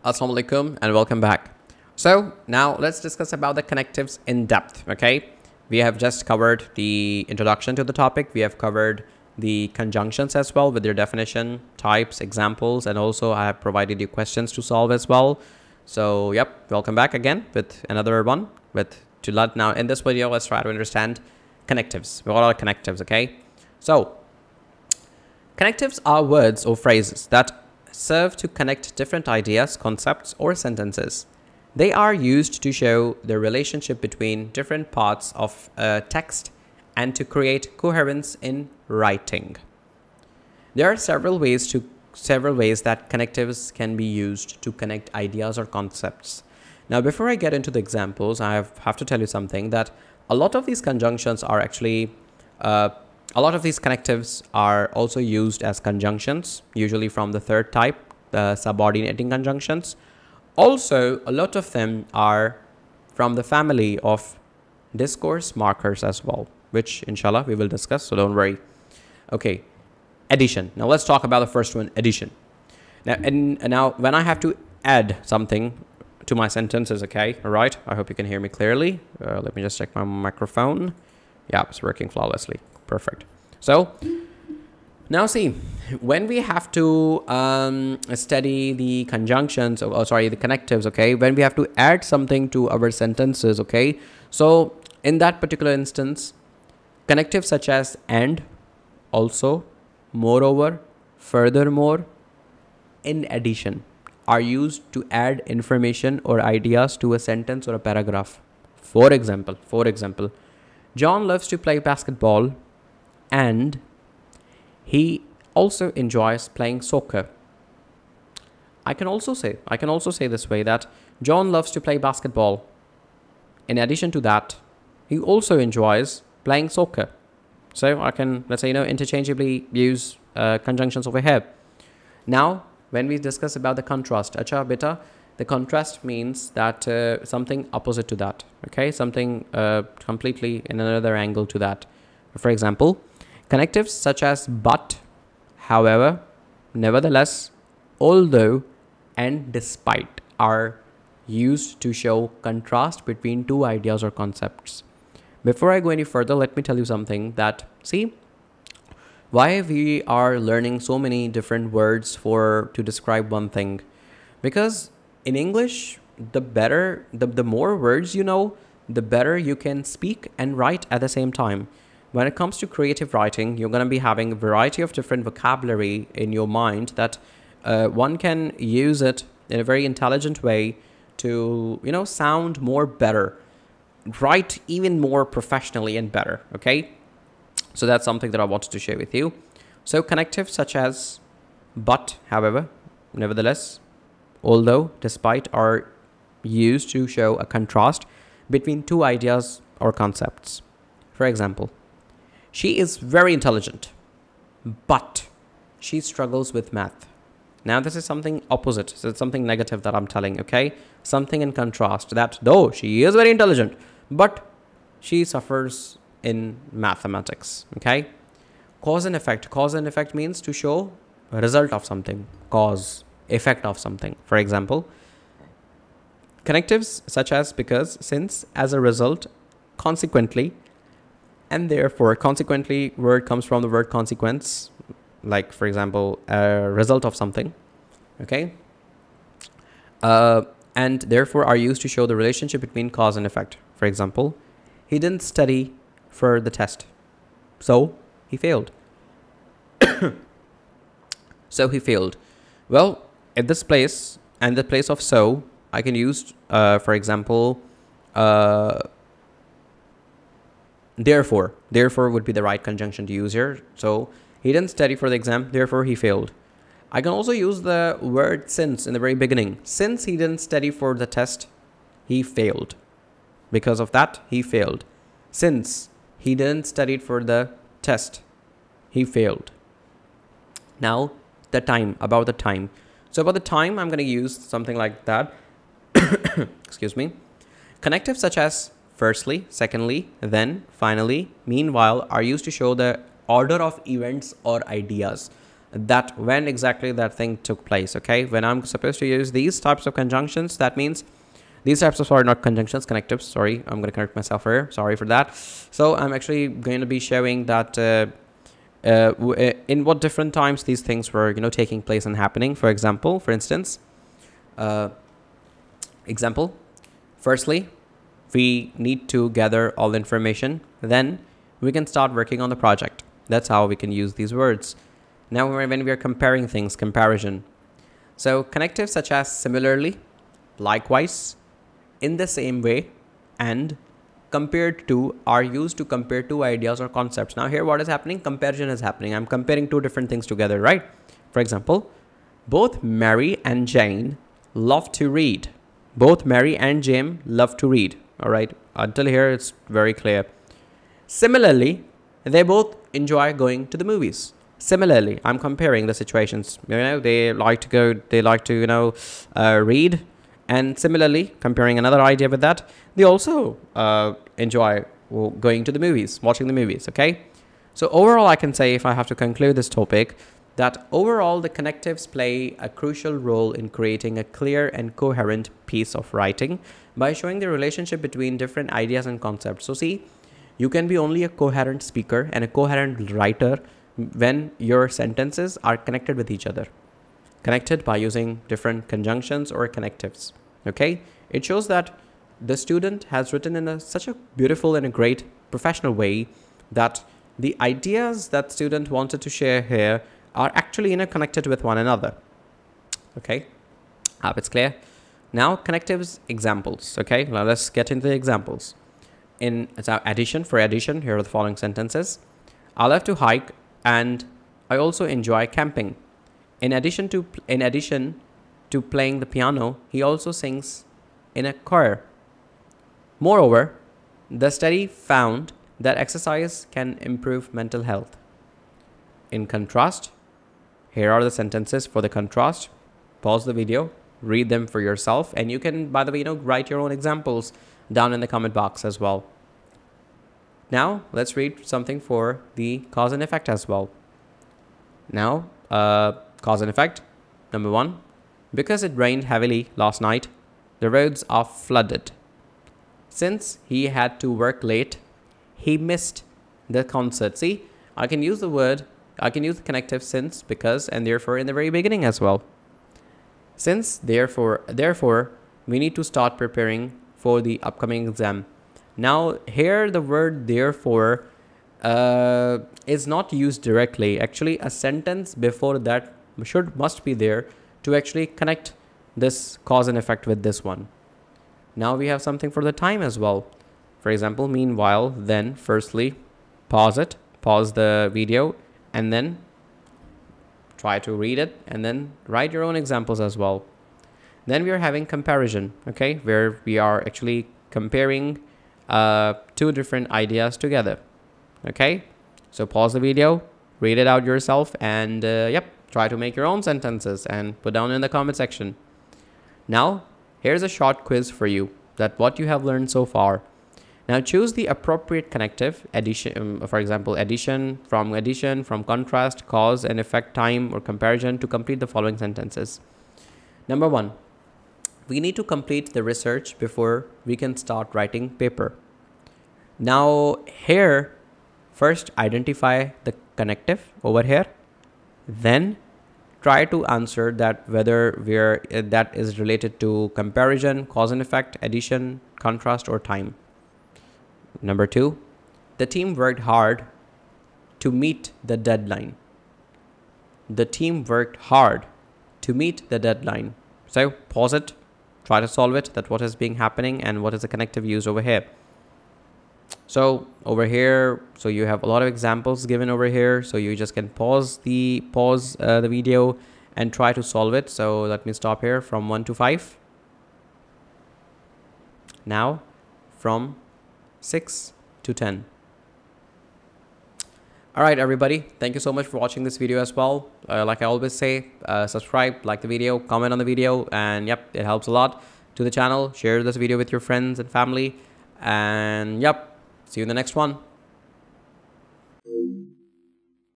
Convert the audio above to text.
Assalamu alaikum and welcome back. So now let's discuss about the connectives in depth. Okay, we have just covered the introduction to the topic. We have covered the conjunctions as well with their definition, types, examples, and also I have provided you questions to solve as well. So yep, welcome back again with another one. Now in this video, let's try to understand connectives. What are connectives? Okay, so connectives are words or phrases that serve to connect different ideas, concepts, or sentences. They are used to show the relationship between different parts of a text and to create coherence in writing. There are several ways that connectives can be used to connect ideas or concepts. Now, before I get into the examples, I have to tell you something that a lot of these conjunctions are actually a lot of these connectives are also used as conjunctions, usually from the third type, the subordinating conjunctions. Also, a lot of them are from the family of discourse markers as well, which inshallah we will discuss, so don't worry. Okay, addition. Now let's talk about the first one, addition. Now when I have to add something to my sentences, okay, all right, I hope you can hear me clearly. Let me just check my microphone. Yeah, it's working flawlessly. Perfect. So now see, when we have to study the conjunctions, the connectives, okay, when we have to add something to our sentences, okay, so in that particular instance, connectives such as and, also, moreover, furthermore, in addition are used to add information or ideas to a sentence or a paragraph. For example, John loves to play basketball and he also enjoys playing soccer. I can also say this way that John loves to play basketball. In addition to that, he also enjoys playing soccer. So I can, let's say, interchangeably use conjunctions over here. Now, when we discuss about the contrast, acha beta, the contrast means that something opposite to that, okay? Something completely in another angle to that. For example, connectives such as but, however, nevertheless, although, and despite are used to show contrast between two ideas or concepts. Before I go any further, let me tell you something that, see, why we are learning so many different words to describe one thing. Because in English, the more words you know, the better you can speak and write at the same time. When it comes to creative writing, you're going to be having a variety of different vocabulary in your mind that one can use it in a very intelligent way to, sound more better, write even more professionally and better, okay? So that's something that I wanted to share with you. So connectives such as but, however, nevertheless, although, despite are used to show a contrast between two ideas or concepts. For example, she is very intelligent, but she struggles with math. Now this is something opposite, so it's something negative that I'm telling, okay? Something in contrast, that though she is very intelligent, but she suffers in mathematics, okay? Cause and effect. Cause and effect means to show a result of something, cause, effect of something. For example, connectives such as because, since, as a result, consequently, and therefore. Consequently word comes from the word consequence, like for example, a result of something, okay? And therefore are used to show the relationship between cause and effect. For example, he didn't study for the test, so he failed. So he failed. Well, at this place and the place of so, I can use, for example, therefore. Therefore would be the right conjunction to use here. So he didn't study for the exam, therefore he failed. I can also use the word since in the very beginning. Since he didn't study for the test, he failed. Because of that, he failed. Since he didn't study for the test, he failed. Now, the time, about the time. So about the time, I'm going to use something like that. Excuse me. Connectives such as firstly, secondly, then, finally, meanwhile are used to show the order of events or ideas. that when exactly that thing took place. Okay, when I'm supposed to use these types of conjunctions, that means these types of, sorry, not conjunctions, connectives, sorry, I'm going to correct myself here, sorry for that. So I'm actually going to be showing that in what different times these things were, you know, taking place and happening. For example, for instance, firstly, we need to gather all the information, then we can start working on the project. That's how we can use these words. Now when we are comparing things, comparison. So connectives such as similarly, likewise, in the same way, and compared to are used to compare two ideas or concepts. Now here what is happening? Comparison is happening. I'm comparing two different things together, right? For example, both Mary and Jane love to read. Both Mary and Jane love to read. All right, until here it's very clear. Similarly, they both enjoy going to the movies. Similarly, I'm comparing the situations. You know, they like to, you know, read. And similarly, comparing another idea with that, they also enjoy going to the movies, watching the movies, okay? So overall, I can say, if I have to conclude this topic, that overall the connectives play a crucial role in creating a clear and coherent piece of writing by showing the relationship between different ideas and concepts. So see, you can be only a coherent speaker and a coherent writer when your sentences are connected with each other. Connected by using different conjunctions or connectives. Okay, it shows that the student has written in such a beautiful and a great professional way that the ideas that student wanted to share here are actually connected with one another. Okay, hope it's clear. Now connectives examples. Okay, now let's get into the examples. In addition, here are the following sentences. I love to hike and I also enjoy camping. In addition to playing the piano, he also sings in a choir. Moreover, the study found that exercise can improve mental health. In contrast, here are the sentences for the contrast. Pause the video, read them for yourself, and you can, by the way, write your own examples down in the comment box as well. Now, let's read something for the cause and effect as well. Now, cause and effect. Number 1, because it rained heavily last night, the roads are flooded. Since he had to work late, he missed the concert. See, I can use the connective since, because, and therefore in the very beginning as well. Since, therefore, we need to start preparing for the upcoming exam. Now, here the word therefore is not used directly. Actually, a sentence before that must be there to actually connect this cause and effect with this one. Now we have something for the time as well. For example, meanwhile, then, firstly, pause the video, and then try to read it, and then write your own examples as well. Then we are having comparison, okay, where we are actually comparing two different ideas together. Okay, so pause the video, read it out yourself, and try to make your own sentences and put down in the comment section. Now, here's a short quiz for you, that what you have learned so far. Now choose the appropriate connective, addition, for example, addition, from contrast, cause and effect, time, or comparison to complete the following sentences. Number 1, we need to complete the research before we can start writing paper. Now here, first identify the connective over here, then try to answer that whether that is related to comparison, cause and effect, addition, contrast, or time. Number 2, the team worked hard to meet the deadline. The team worked hard to meet the deadline. So pause it, try to solve it, that what is being happening and what is the connective used over here. So over here, so you have a lot of examples given over here, so you just can pause the video and try to solve it. So let me stop here from 1 to 5. Now from 6 to 10. All right, everybody, thank you so much for watching this video as well. Like I always say, subscribe, like the video, comment on the video, and yep, it helps a lot to the channel. Share this video with your friends and family, and yep, see you in the next one.